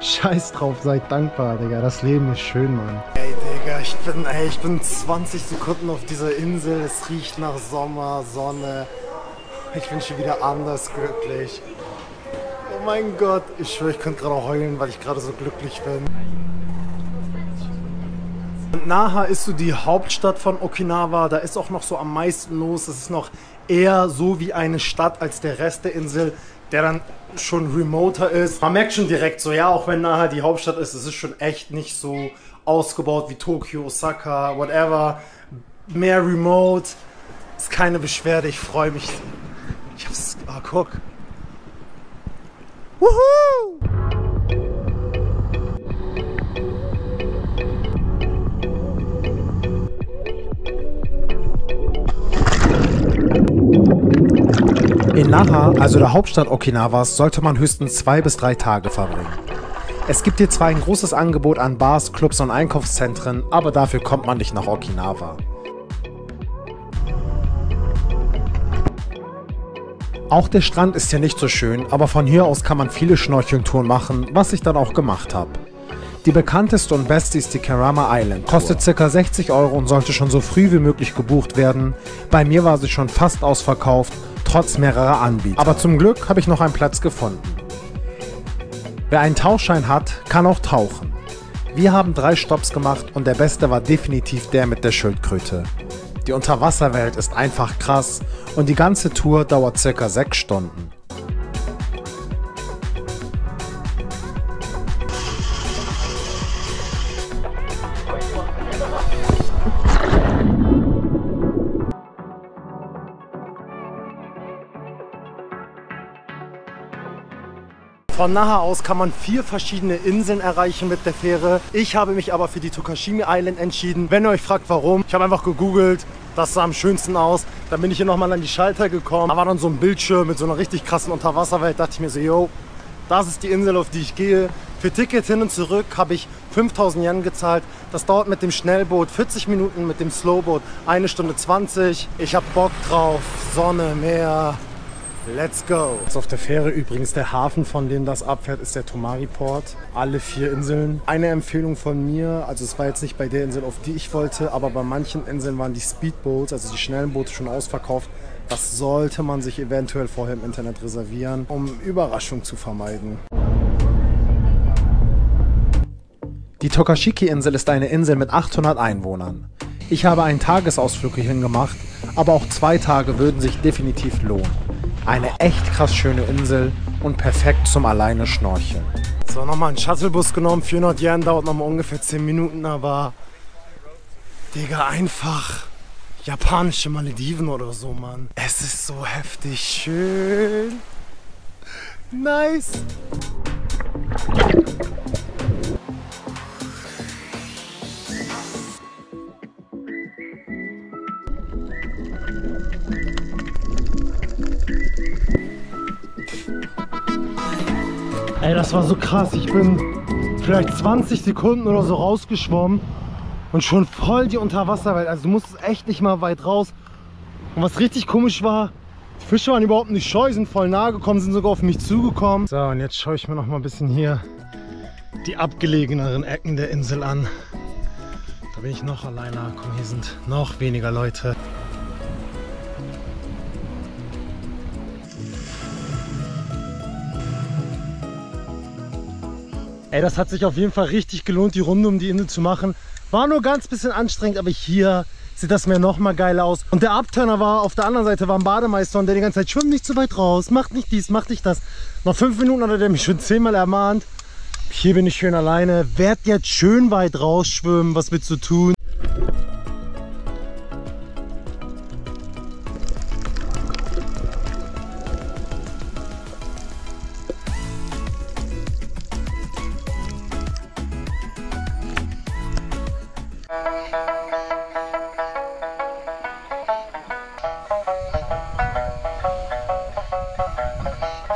Scheiß drauf, seid dankbar, Digga. Das Leben ist schön, Mann. Ey, Digga, ich bin 20 Sekunden auf dieser Insel. Es riecht nach Sommer, Sonne. Ich bin schon wieder anders glücklich. Oh mein Gott, ich schwöre, ich könnte gerade heulen, weil ich gerade so glücklich bin. Naha ist so die Hauptstadt von Okinawa. Da ist auch noch so am meisten los. Es ist noch eher so wie eine Stadt als der Rest der Insel, der dann schon remoter ist. Man merkt schon direkt so, ja, auch wenn Naha die Hauptstadt ist, es ist schon echt nicht so ausgebaut wie Tokio, Osaka, whatever. Mehr remote. Ist keine Beschwerde, ich freue mich. Ich hab's. Ah, guck. Woohoo! In Naha, also der Hauptstadt Okinawas, sollte man höchstens 2 bis 3 Tage verbringen. Es gibt hier zwar ein großes Angebot an Bars, Clubs und Einkaufszentren, aber dafür kommt man nicht nach Okinawa. Auch der Strand ist hier nicht so schön, aber von hier aus kann man viele Schnorcheltouren machen, was ich dann auch gemacht habe. Die bekannteste und beste ist die Kerama Island. Kostet ca. 60 € und sollte schon so früh wie möglich gebucht werden. Bei mir war sie schon fast ausverkauft, trotz mehrerer Anbieter. Aber zum Glück habe ich noch einen Platz gefunden. Wer einen Tauchschein hat, kann auch tauchen. Wir haben 3 Stopps gemacht und der beste war definitiv der mit der Schildkröte. Die Unterwasserwelt ist einfach krass und die ganze Tour dauert ca. 6 Stunden. Von Naha aus kann man 4 verschiedene Inseln erreichen mit der Fähre. Ich habe mich aber für die Tokashimi Island entschieden. Wenn ihr euch fragt, warum, ich habe einfach gegoogelt, das sah am schönsten aus. Dann bin ich hier nochmal an die Schalter gekommen. Da war dann so ein Bildschirm mit so einer richtig krassen Unterwasserwelt. Da dachte ich mir so, yo, das ist die Insel, auf die ich gehe. Für Ticket hin und zurück habe ich 5000 Yen gezahlt. Das dauert mit dem Schnellboot 40 Minuten, mit dem Slowboot 1 Stunde 20. Ich habe Bock drauf, Sonne, Meer. Let's go! Also auf der Fähre übrigens, der Hafen, von dem das abfährt, ist der Tomari Port. Alle 4 Inseln. Eine Empfehlung von mir, also es war jetzt nicht bei der Insel, auf die ich wollte, aber bei manchen Inseln waren die Speedboats, also die schnellen Boote, schon ausverkauft. Das sollte man sich eventuell vorher im Internet reservieren, um Überraschung zu vermeiden. Die Tokashiki-Insel ist eine Insel mit 800 Einwohnern. Ich habe einen Tagesausflug hierhin gemacht, aber auch 2 Tage würden sich definitiv lohnen. Eine echt krass schöne Insel und perfekt zum alleine Schnorcheln. So, nochmal einen Shuttlebus genommen, 400 Yen, dauert nochmal ungefähr 10 Minuten, aber Digga, einfach japanische Malediven oder so, Mann. Es ist so heftig schön. Nice. Ey, das war so krass. Ich bin vielleicht 20 Sekunden oder so rausgeschwommen und schon voll die Unterwasserwelt. Also du musstest echt nicht mal weit raus. Und was richtig komisch war, die Fische waren überhaupt nicht scheu, sind voll nahe gekommen, sind sogar auf mich zugekommen. So, und jetzt schaue ich mir noch mal ein bisschen hier die abgelegeneren Ecken der Insel an. Da bin ich noch alleine. Komm, hier sind noch weniger Leute. Ey, das hat sich auf jeden Fall richtig gelohnt, die Runde um die Insel zu machen. War nur ganz bisschen anstrengend, aber hier sieht das Meer noch mal geil aus. Und der Abturner war, auf der anderen Seite war ein Bademeister und der die ganze Zeit, schwimm nicht zu weit raus, mach nicht dies, mach nicht das. Nach 5 Minuten hat er mich schon 10-mal ermahnt. Hier bin ich schön alleine, werd jetzt schön weit rausschwimmen, was willst du tun?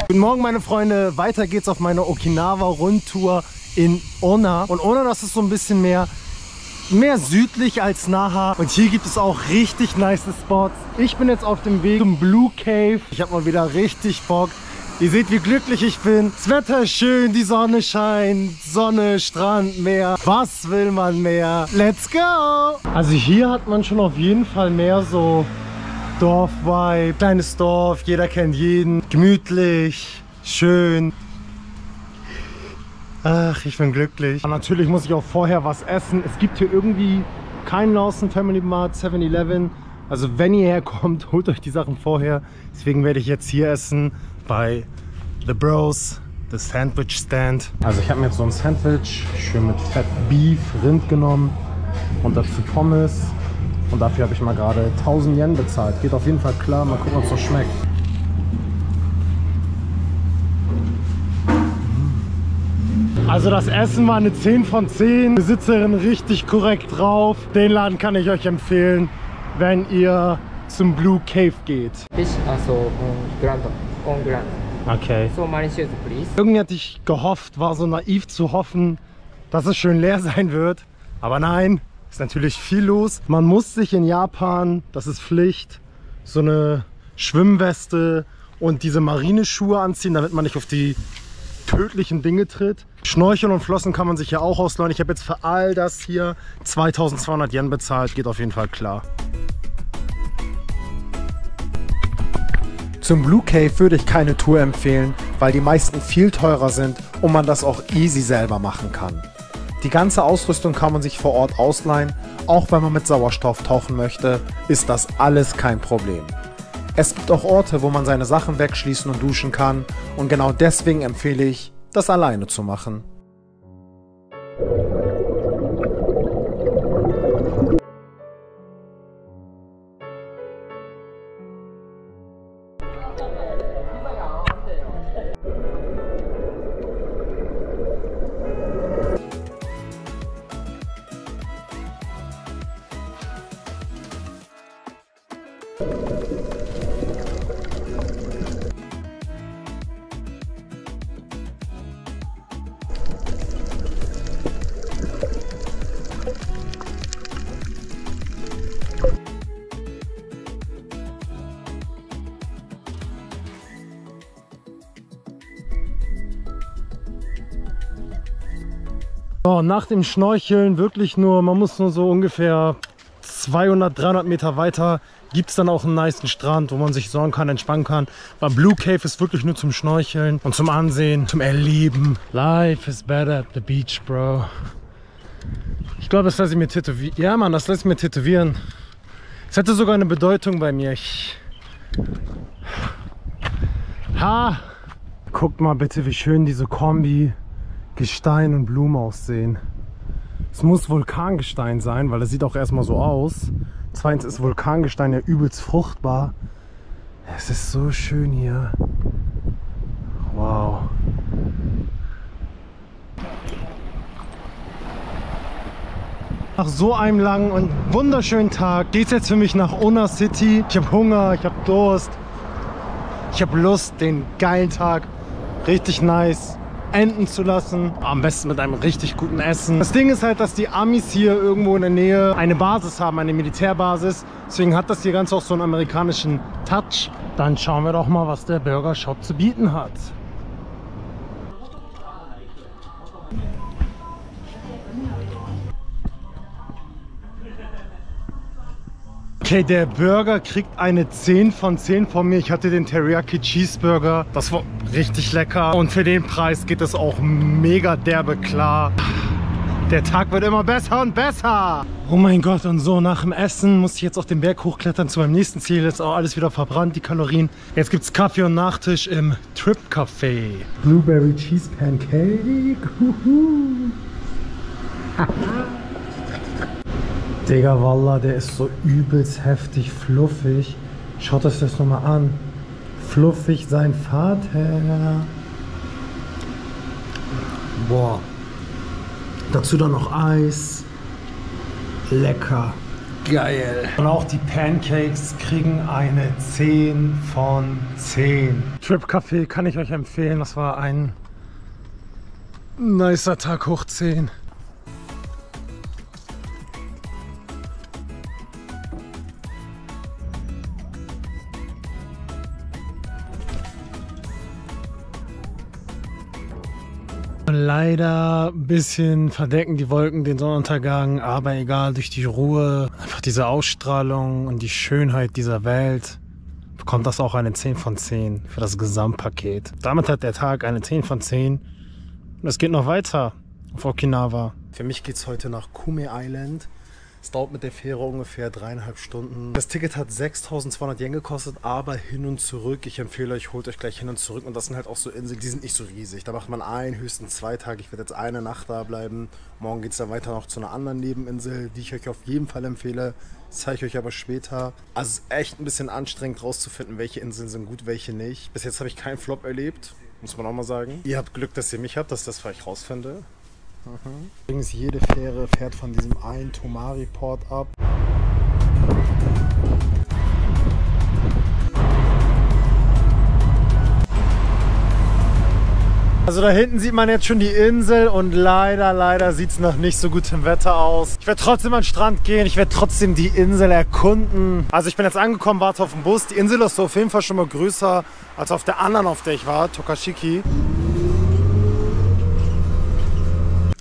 Guten Morgen meine Freunde, weiter geht's auf meiner Okinawa-Rundtour in Onna. Und Onna, das ist so ein bisschen mehr südlich als Naha. Und hier gibt es auch richtig nice Spots. Ich bin jetzt auf dem Weg zum Blue Cave. Ich habe mal wieder richtig Bock, Ihr seht, wie glücklich ich bin. Das Wetter ist schön, die Sonne scheint. Sonne, Strand, Meer. Was will man mehr? Let's go! Also hier hat man schon auf jeden Fall mehr so Dorf-Vibe. Kleines Dorf, jeder kennt jeden. Gemütlich, schön. Ach, ich bin glücklich. Und natürlich muss ich auch vorher was essen. Es gibt hier irgendwie keinen Lawson Family Mart, 7-Eleven. Also wenn ihr herkommt, holt euch die Sachen vorher. Deswegen werde ich jetzt hier essen bei The Bros, the Sandwich Stand. Also ich habe mir jetzt so ein Sandwich schön mit Fat Beef, Rind genommen und dazu Pommes. Und dafür habe ich mal gerade 1000 Yen bezahlt. Geht auf jeden Fall klar, mal gucken, ob es so schmeckt. Also das Essen war eine 10 von 10. Besitzerin richtig korrekt drauf. Den Laden kann ich euch empfehlen, wenn ihr zum Blue Cave geht. Fish also on ground. Okay. So many shoes, please. Irgendwie hatte ich gehofft, war so naiv zu hoffen, dass es schön leer sein wird. Aber nein, ist natürlich viel los. Man muss sich in Japan, das ist Pflicht, so eine Schwimmweste und diese Marineschuhe anziehen, damit man nicht auf die tödlichen Dinge tritt. Schnorcheln und Flossen kann man sich ja auch ausleihen. Ich habe jetzt für all das hier 2200 Yen bezahlt, geht auf jeden Fall klar. Zum Blue Cave würde ich keine Tour empfehlen, weil die meisten viel teurer sind und man das auch easy selber machen kann. Die ganze Ausrüstung kann man sich vor Ort ausleihen, auch wenn man mit Sauerstoff tauchen möchte, ist das alles kein Problem. Es gibt auch Orte, wo man seine Sachen wegschließen und duschen kann und genau deswegen empfehle ich, das alleine zu machen. So, nach dem Schnorcheln wirklich nur, man muss nur so ungefähr 200, 300 Meter weiter, gibt es dann auch einen nicen Strand, wo man sich sonnen kann, entspannen kann. Aber Blue Cave ist wirklich nur zum Schnorcheln und zum Ansehen, zum Erleben. Life is better at the beach, bro. Ich glaube, das lasse ich mir tätowieren. Ja, Mann, das lasse ich mir tätowieren. Es hätte sogar eine Bedeutung bei mir. Guckt mal bitte, wie schön diese Kombi Gestein und Blumen aussehen. Es muss Vulkangestein sein, weil es sieht auch erstmal so aus. Zweitens ist Vulkangestein ja übelst fruchtbar. Es ist so schön hier. Wow. Nach so einem langen und wunderschönen Tag geht es jetzt für mich nach Onna City. Ich habe Hunger, ich habe Durst. Ich habe Lust, den geilen Tag richtig nice enden zu lassen. Am besten mit einem richtig guten Essen. Das Ding ist halt, dass die Amis hier irgendwo in der Nähe eine Basis haben, eine Militärbasis. Deswegen hat das hier ganz auch so einen amerikanischen Touch. Dann schauen wir doch mal, was der Burger Shop zu bieten hat. Okay, der Burger kriegt eine 10 von 10 von mir. Ich hatte den Teriyaki Cheeseburger. Das war richtig lecker. Und für den Preis geht es auch mega derbe klar. Der Tag wird immer besser und besser. Oh mein Gott, und so nach dem Essen muss ich jetzt auf den Berg hochklettern zu meinem nächsten Ziel. Jetzt ist auch alles wieder verbrannt, die Kalorien. Jetzt gibt es Kaffee und Nachtisch im Trip Café. Blueberry Cheese Pancake. Digga, Wallah, der ist so übelst heftig fluffig. Schaut euch das nochmal an. Fluffig sein Vater. Boah. Dazu dann noch Eis. Lecker. Geil. Und auch die Pancakes kriegen eine 10 von 10. Trip Café kann ich euch empfehlen. Das war ein nicer Tag hoch 10. Leider ein bisschen verdecken die Wolken den Sonnenuntergang, aber egal, durch die Ruhe, einfach diese Ausstrahlung und die Schönheit dieser Welt bekommt das auch eine 10 von 10 für das Gesamtpaket. Damit hat der Tag eine 10 von 10 und es geht noch weiter auf Okinawa. Für mich geht es heute nach Kume Island. Es dauert mit der Fähre ungefähr 3,5 Stunden. Das Ticket hat 6.200 Yen gekostet, aber hin und zurück. Ich empfehle euch, holt euch gleich hin und zurück. Und das sind halt auch so Inseln, die sind nicht so riesig. Da macht man höchstens 2 Tage. Ich werde jetzt eine Nacht da bleiben. Morgen geht es dann weiter noch zu einer anderen Nebeninsel, die ich euch auf jeden Fall empfehle. Das zeige ich euch aber später. Also es ist echt ein bisschen anstrengend rauszufinden, welche Inseln sind gut, welche nicht. Bis jetzt habe ich keinen Flop erlebt, muss man auch mal sagen. Ihr habt Glück, dass ihr mich habt, dass ich das vielleicht rausfinde. Übrigens, jede Fähre fährt von diesem einen Tomari-Port ab. Also da hinten sieht man jetzt schon die Insel und leider sieht es nach nicht so gutem Wetter aus. Ich werde trotzdem an den Strand gehen, ich werde trotzdem die Insel erkunden. Also ich bin jetzt angekommen, warte auf den Bus. Die Insel ist so auf jeden Fall schon mal größer als auf der anderen, auf der ich war, Tokashiki.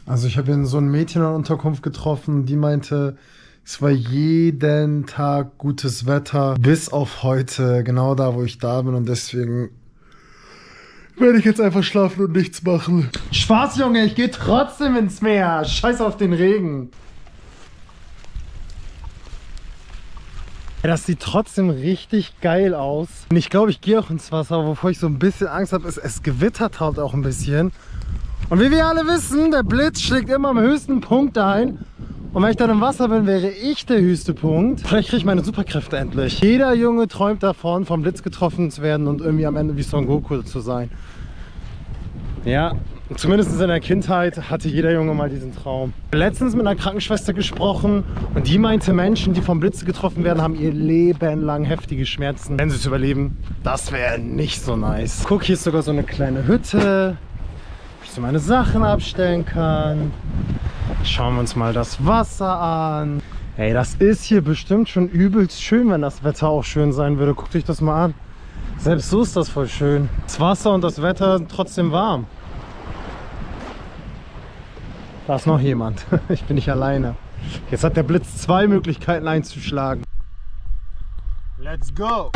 Also ich habe hier so ein Mädchen in der Unterkunft getroffen, die meinte, es war jeden Tag gutes Wetter, bis auf heute, genau da, wo ich da bin, und deswegen werde ich jetzt einfach schlafen und nichts machen. Spaß, Junge, ich gehe trotzdem ins Meer. Scheiß auf den Regen. Das sieht trotzdem richtig geil aus. Und ich glaube, ich gehe auch ins Wasser, wovor ich so ein bisschen Angst habe, ist, es gewittert halt auch ein bisschen. Und wie wir alle wissen, der Blitz schlägt immer am höchsten Punkt ein. Und wenn ich dann im Wasser bin, wäre ich der höchste Punkt. Vielleicht kriege ich meine Superkräfte endlich. Jeder Junge träumt davon, vom Blitz getroffen zu werden und irgendwie am Ende wie Son Goku zu sein. Ja, zumindest in der Kindheit hatte jeder Junge mal diesen Traum. Letztens mit einer Krankenschwester gesprochen und die meinte, Menschen, die vom Blitz getroffen werden, haben ihr Leben lang heftige Schmerzen. Wenn sie es überleben, das wäre nicht so nice. Guck, hier ist sogar so eine kleine Hütte, wo ich so meine Sachen abstellen kann. Schauen wir uns mal das Wasser an. Ey, das ist hier bestimmt schon übelst schön, wenn das Wetter auch schön sein würde. Guckt euch das mal an. Selbst so ist das voll schön. Das Wasser und das Wetter sind trotzdem warm. Da ist noch jemand. Ich bin nicht alleine. Jetzt hat der Blitz 2 Möglichkeiten einzuschlagen. Let's go!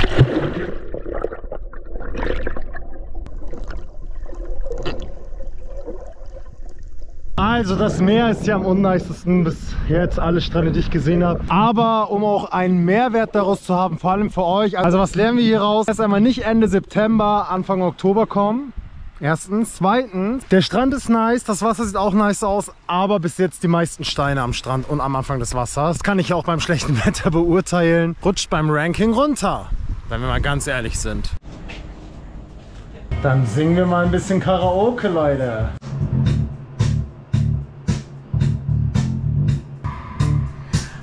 Also das Meer ist ja am unnicesten bis jetzt, alle Strände, die ich gesehen habe. Aber um auch einen Mehrwert daraus zu haben, vor allem für euch. Also was lernen wir hier raus? Erst einmal nicht Ende September, Anfang Oktober kommen. Erstens. Zweitens, der Strand ist nice, das Wasser sieht auch nice aus, aber bis jetzt die meisten Steine am Strand und am Anfang des Wassers. Das kann ich auch beim schlechten Wetter beurteilen. Rutscht beim Ranking runter, wenn wir mal ganz ehrlich sind. Dann singen wir mal ein bisschen Karaoke, Leute.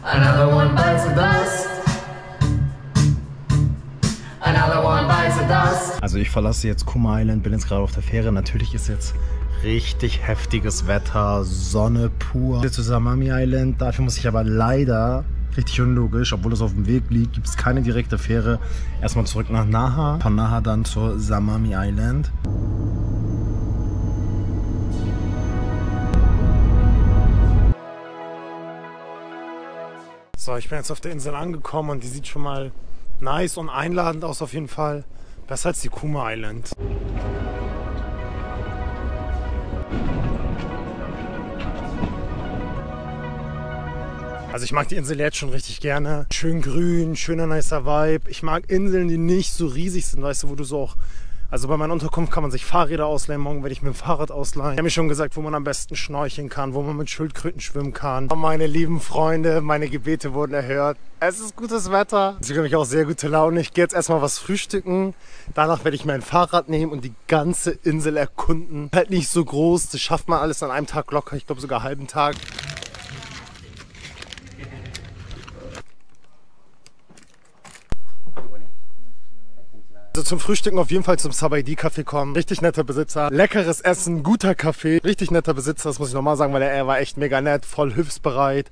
Another one bites the dust. Another one bites the dust. Also ich verlasse jetzt Kume Island, bin jetzt gerade auf der Fähre. Natürlich ist jetzt richtig heftiges Wetter, Sonne pur. Hier zu Samami Island, dafür muss ich aber leider, richtig unlogisch, obwohl es auf dem Weg liegt, gibt es keine direkte Fähre. Erstmal zurück nach Naha, von Naha dann zur Samami Island. So, ich bin jetzt auf der Insel angekommen und die sieht schon mal nice und einladend aus auf jeden Fall. Besser als die Kume Island. Also ich mag die Insel jetzt schon richtig gerne. Schön grün, schöner nicer Vibe. Ich mag Inseln, die nicht so riesig sind, weißt du, wo du so auch... Also bei meiner Unterkunft kann man sich Fahrräder ausleihen, morgen werde ich mir ein Fahrrad ausleihen. Ich habe mir schon gesagt, wo man am besten schnorcheln kann, wo man mit Schildkröten schwimmen kann. Meine lieben Freunde, meine Gebete wurden erhört. Es ist gutes Wetter. Sie habe ich auch sehr gute Laune. Ich gehe jetzt erstmal was frühstücken. Danach werde ich mein Fahrrad nehmen und die ganze Insel erkunden. Halt nicht so groß, das schafft man alles an einem Tag locker. Ich glaube sogar einen halben Tag. Also zum Frühstücken auf jeden Fall zum Sabaidi-Café kommen. Richtig netter Besitzer. Leckeres Essen, guter Kaffee. Richtig netter Besitzer, das muss ich nochmal sagen, weil er war echt mega nett, voll hilfsbereit.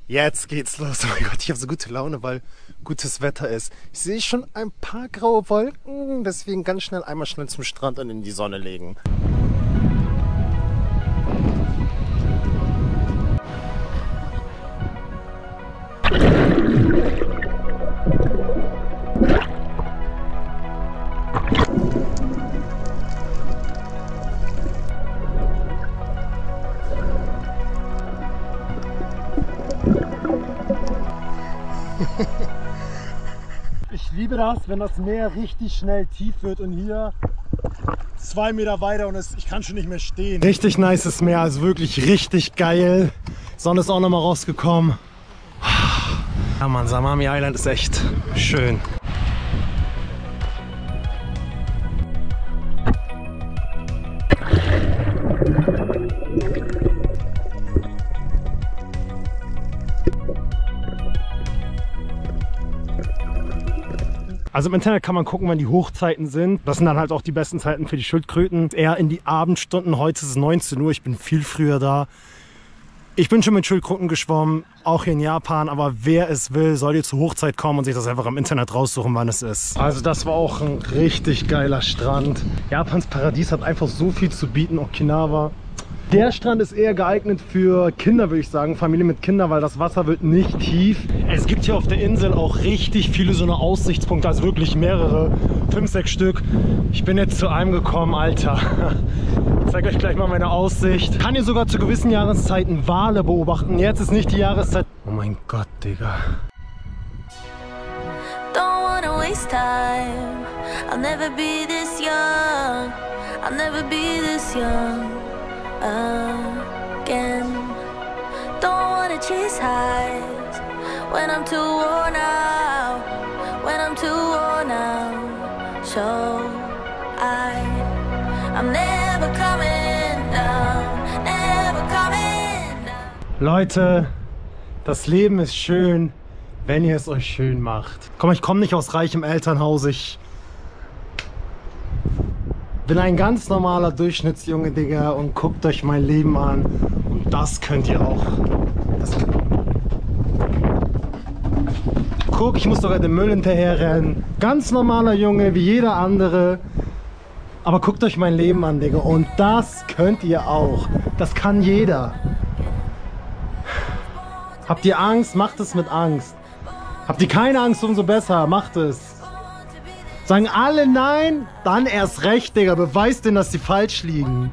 Jetzt geht's los. Oh mein Gott, ich habe so gute Laune, weil gutes Wetter ist. Ich sehe schon ein paar graue Wolken, deswegen ganz schnell einmal schnell zum Strand und in die Sonne legen. Ich liebe das, wenn das Meer richtig schnell tief wird und hier 2 Meter weiter und ich kann schon nicht mehr stehen. Richtig nices Meer, also wirklich richtig geil. Sonne ist auch noch mal rausgekommen. Ja Mann, Samami Island ist echt schön. Also im Internet kann man gucken, wann die Hochzeiten sind. Das sind dann halt auch die besten Zeiten für die Schildkröten. Eher in die Abendstunden. Heute ist es 19 Uhr, ich bin viel früher da. Ich bin schon mit Schildkröten geschwommen, auch hier in Japan. Aber wer es will, soll hier zur Hochzeit kommen und sich das einfach im Internet raussuchen, wann es ist. Also das war auch ein richtig geiler Strand. Japans Paradies hat einfach so viel zu bieten, Okinawa. Der Strand ist eher geeignet für Kinder, würde ich sagen, Familie mit Kindern, weil das Wasser wird nicht tief. Es gibt hier auf der Insel auch richtig viele so eine Aussichtspunkte, also wirklich mehrere, 5, 6 Stück. Ich bin jetzt zu einem gekommen, Alter. Ich zeige euch gleich mal meine Aussicht. Kann hier sogar zu gewissen Jahreszeiten Wale beobachten. Jetzt ist nicht die Jahreszeit. Oh mein Gott, Digga. Don't wanna waste time. I'll never be this young. I'll never be this young again. Don't wanna chase highs when I'm too worn out. When I'm too worn out. So I'm never coming down. Never coming down. Leute, das Leben ist schön, wenn ihr es euch schön macht. Komm, ich komme nicht aus reichem Elternhaus. Ich bin ein ganz normaler Durchschnittsjunge, Digga, und guckt euch mein Leben an. Und das könnt ihr auch. Guck, ich muss sogar den Müll hinterher rennen. Ganz normaler Junge, wie jeder andere. Aber guckt euch mein Leben an, Digga. Und das könnt ihr auch. Das kann jeder. Habt ihr Angst? Macht es mit Angst. Habt ihr keine Angst, umso besser. Macht es. Sagen alle nein, dann erst recht, Digga. Beweist denen, dass sie falsch liegen.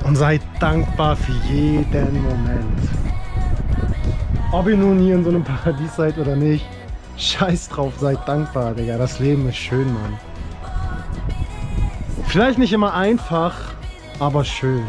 Und seid dankbar für jeden Moment. Ob ihr nun hier in so einem Paradies seid oder nicht, scheiß drauf, seid dankbar, Digga. Das Leben ist schön, Mann. Vielleicht nicht immer einfach, aber schön.